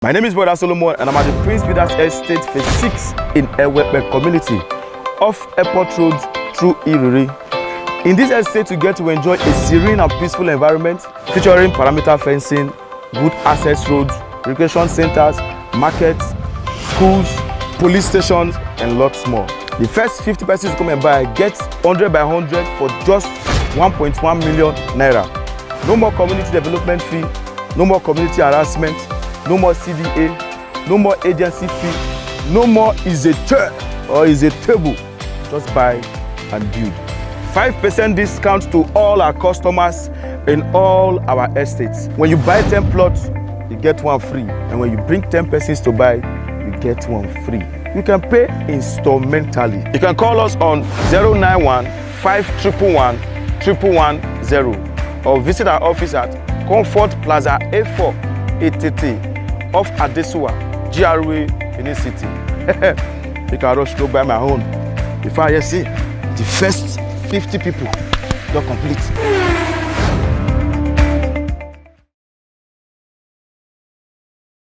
My name is Brother Solomon and I'm at the Prince Peter's Estate Phase 6 in Ewepe community off Airport Road through Iriri. In this estate, you get to enjoy a serene and peaceful environment featuring perimeter fencing, good access roads, recreation centers, markets, schools, police stations, and lots more. The first 50 persons to come and buy get 100 by 100 for just 1.1 million naira. No more community development fee, no more community harassment, no more CDA, no more agency fee, no more is a chair or is a table. Just buy and build. 5% discount to all our customers in all our estates. When you buy 10 plots, you get one free. And when you bring 10 persons to buy, you get one free. You can pay instrumentally. You can call us on 091 5111 1110 or visit our office at Comfort Plaza A4 ATT off Adesuwa, GRA, Benin City. You can rush to buy my own. Before I see the first 50 people, not complete.